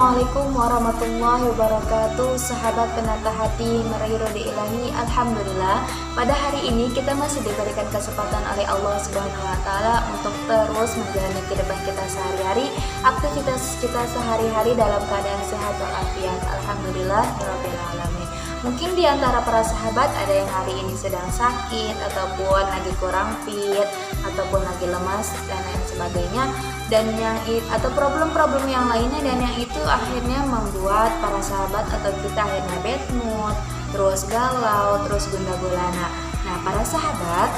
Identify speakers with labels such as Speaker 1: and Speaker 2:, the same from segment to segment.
Speaker 1: Assalamualaikum warahmatullahi wabarakatuh. Sahabat penata hati meraih ridha ilahi. Alhamdulillah, pada hari ini kita masih diberikan kesempatan oleh Allah Subhanahu wa taala untuk terus menjalani kehidupan kita sehari-hari, aktivitas kita sehari-hari dalam keadaan sehat walafiat. Alhamdulillah ya rabbil alamin. Mungkin di antara para sahabat ada yang hari ini sedang sakit ataupun lagi kurang fit ataupun lagi lemas dan lain sebagainya, dan atau problem-problem yang lainnya, dan yang itu akhirnya membuat para sahabat atau kita akhirnya bad mood, terus galau, terus gundah gulana. Nah, para sahabat,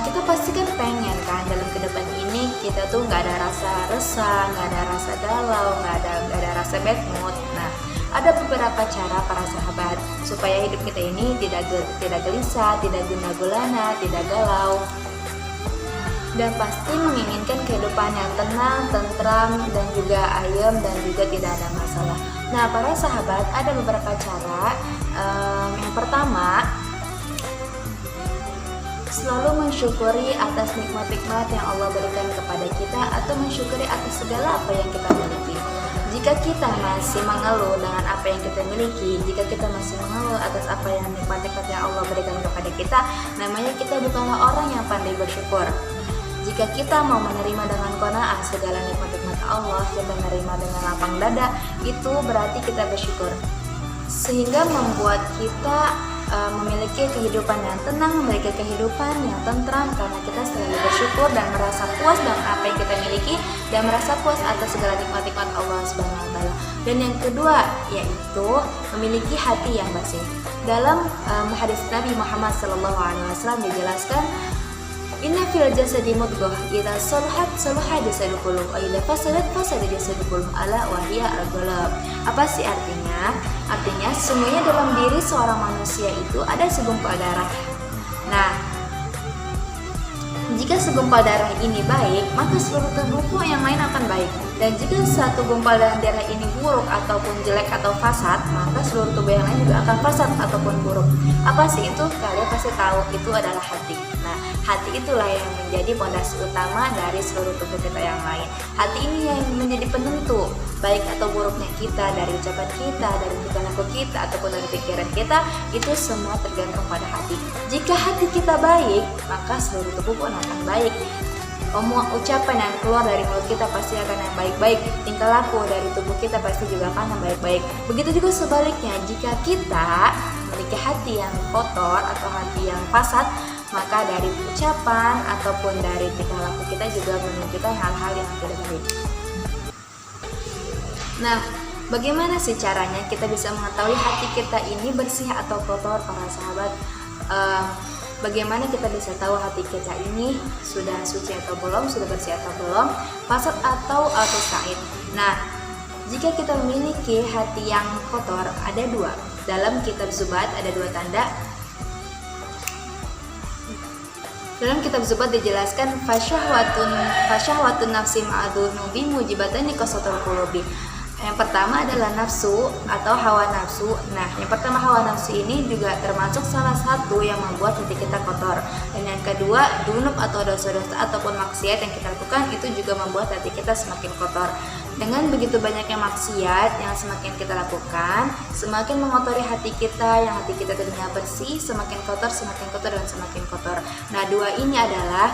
Speaker 1: kita pasti kan pengen kan dalam kehidupan ini kita tuh nggak ada rasa resah, nggak ada rasa galau, nggak ada rasa bad mood. Nah, ada beberapa cara para sahabat supaya hidup kita ini tidak gelisah, tidak gundah gulana, tidak galau, dan pasti menginginkan kehidupan yang tenang, tentram, dan juga ayem, dan juga tidak ada masalah. Nah, para sahabat, ada beberapa cara. Yang pertama, selalu mensyukuri atas nikmat-nikmat yang Allah berikan kepada kita, atau mensyukuri atas segala apa yang kita miliki. Jika kita masih mengeluh dengan apa yang kita miliki, jika kita masih mengeluh atas apa yang nikmat-nikmat yang Allah berikan kepada kita, namanya kita bukanlah orang yang pandai bersyukur. Jika kita mau menerima dengan qanaah segala nikmat-nikmat Allah, kita menerima dengan lapang dada, itu berarti kita bersyukur. Sehingga membuat kita memiliki kehidupan yang tenang, memiliki kehidupan yang tentram, karena kita selalu bersyukur dan merasa puas dengan apa yang kita miliki, dan merasa puas atas segala nikmat-nikmat Allah Subhanahu wa taala. Dan yang kedua yaitu memiliki hati yang bersih. Dalam hadis Nabi Muhammad SAW dijelaskan, inna fil jasadi mudghah idza salahat salaha jasadul kullu wa idza fasadat fasada jasadul kullu ala wa hiya al-qalb. Apa sih artinya? Artinya sesungguhnya dalam diri seorang manusia itu ada segumpal darah. Nah, jika segumpal darah ini baik, maka seluruh tubuhku yang lain akan baik. Dan jika satu gumpal darah ini buruk ataupun jelek atau fasad, maka seluruh tubuh yang lain juga akan fasad ataupun buruk. Apa sih itu? Kalian pasti tahu, itu adalah hati. Nah, hati itulah yang menjadi fondasi utama dari seluruh tubuh kita yang lain. Hati ini yang menjadi penentu baik atau buruknya kita, dari ucapan kita, dari tingkah laku kita, ataupun dari pikiran kita, itu semua tergantung pada hati. Jika hati kita baik, maka seluruh tubuh pun akan baik. Ucapan yang keluar dari mulut kita pasti akan yang baik-baik. Tingkah laku dari tubuh kita pasti juga akan yang baik-baik. Begitu juga sebaliknya, jika kita memiliki hati yang kotor atau hati yang fasad, maka dari ucapan ataupun dari tingkah laku kita juga menunjukkan hal-hal yang tidak baik. Nah, bagaimana sih caranya kita bisa mengetahui hati kita ini bersih atau kotor, para sahabat? Bagaimana kita bisa tahu hati kita ini sudah suci atau belum, sudah bersih atau belum, fasad atau sa'id? Nah, jika kita memiliki hati yang kotor, ada dua. Dalam kitab Zubat ada dua tanda. Dalam kitab Zubat dijelaskan fasyahwatun nafsi ma'adzunubi mujibatani qasatul qulubi. Yang pertama adalah nafsu atau hawa nafsu. Nah, yang pertama hawa nafsu ini juga termasuk salah satu yang membuat hati kita kotor. Dan yang kedua, dunub atau dosa-dosa ataupun maksiat yang kita lakukan itu juga membuat hati kita semakin kotor. Dengan begitu banyaknya maksiat yang semakin kita lakukan, semakin mengotori hati kita, yang hati kita tadinya bersih, semakin kotor, dan semakin kotor. Nah, dua ini adalah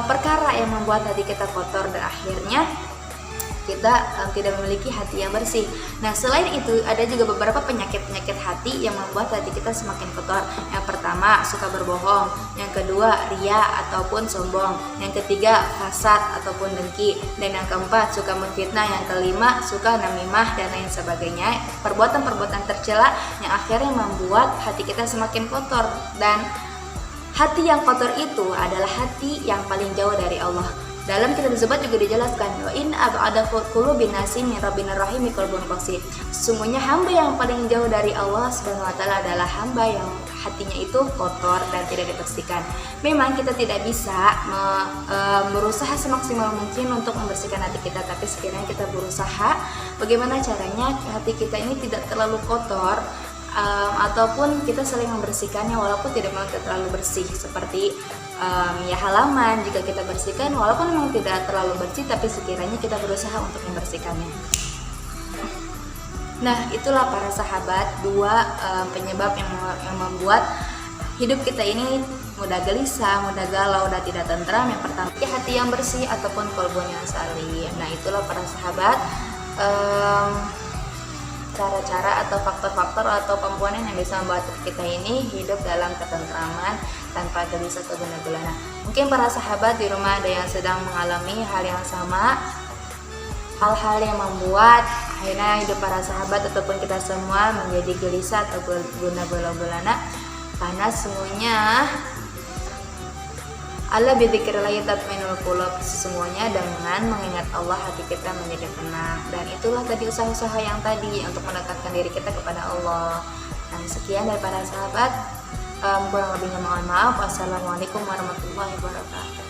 Speaker 1: perkara yang membuat hati kita kotor, dan akhirnya kita tidak memiliki hati yang bersih. Nah, selain itu ada juga beberapa penyakit-penyakit hati yang membuat hati kita semakin kotor. Yang pertama, suka berbohong. Yang kedua, ria ataupun sombong. Yang ketiga, hasad ataupun dengki. Dan yang keempat, suka menfitnah. Yang kelima, suka namimah dan lain sebagainya. Perbuatan-perbuatan tercela yang akhirnya membuat hati kita semakin kotor. Dan hati yang kotor itu adalah hati yang paling jauh dari Allah. Dalam kitab Zubat juga dijelaskan, wa in ab'ada qulubin nasi min rabbinir rahim qalbun qasih. Sesungguhnya hamba yang paling jauh dari Allah Subhanahu wa taala adalah hamba yang hatinya itu kotor dan tidak dibersihkan. Memang kita tidak bisa berusaha semaksimal mungkin untuk membersihkan hati kita, tapi sekiranya kita berusaha bagaimana caranya hati kita ini tidak terlalu kotor, ataupun kita saling membersihkannya walaupun tidak terlalu bersih, seperti ya halaman jika kita bersihkan, walaupun memang tidak terlalu bersih, tapi sekiranya kita berusaha untuk membersihkannya. Nah, itulah para sahabat, dua penyebab yang membuat hidup kita ini mudah gelisah, mudah galau, dan tidak tentram. Yang pertama, hati yang bersih ataupun kolbun yang salim. Nah, itulah para sahabat cara-cara atau faktor-faktor atau komponen yang bisa membuat kita ini hidup dalam ketentraman tanpa gelisah atau gundah gulana. Mungkin para sahabat di rumah ada yang sedang mengalami hal yang sama, hal-hal yang membuat akhirnya hidup para sahabat ataupun kita semua menjadi gelisah atau gundah gulana, karena sesungguhnya Allah bidzikrillah tatma'innul qulub, sesungguhnya dengan mengingat Allah hati kita menjadi tenang. Dan itulah tadi usaha-usaha yang tadi untuk mendekatkan diri kita kepada Allah. Dan sekian dari para sahabat, kurang lebihnya mohon maaf. Wassalamualaikum warahmatullahi wabarakatuh.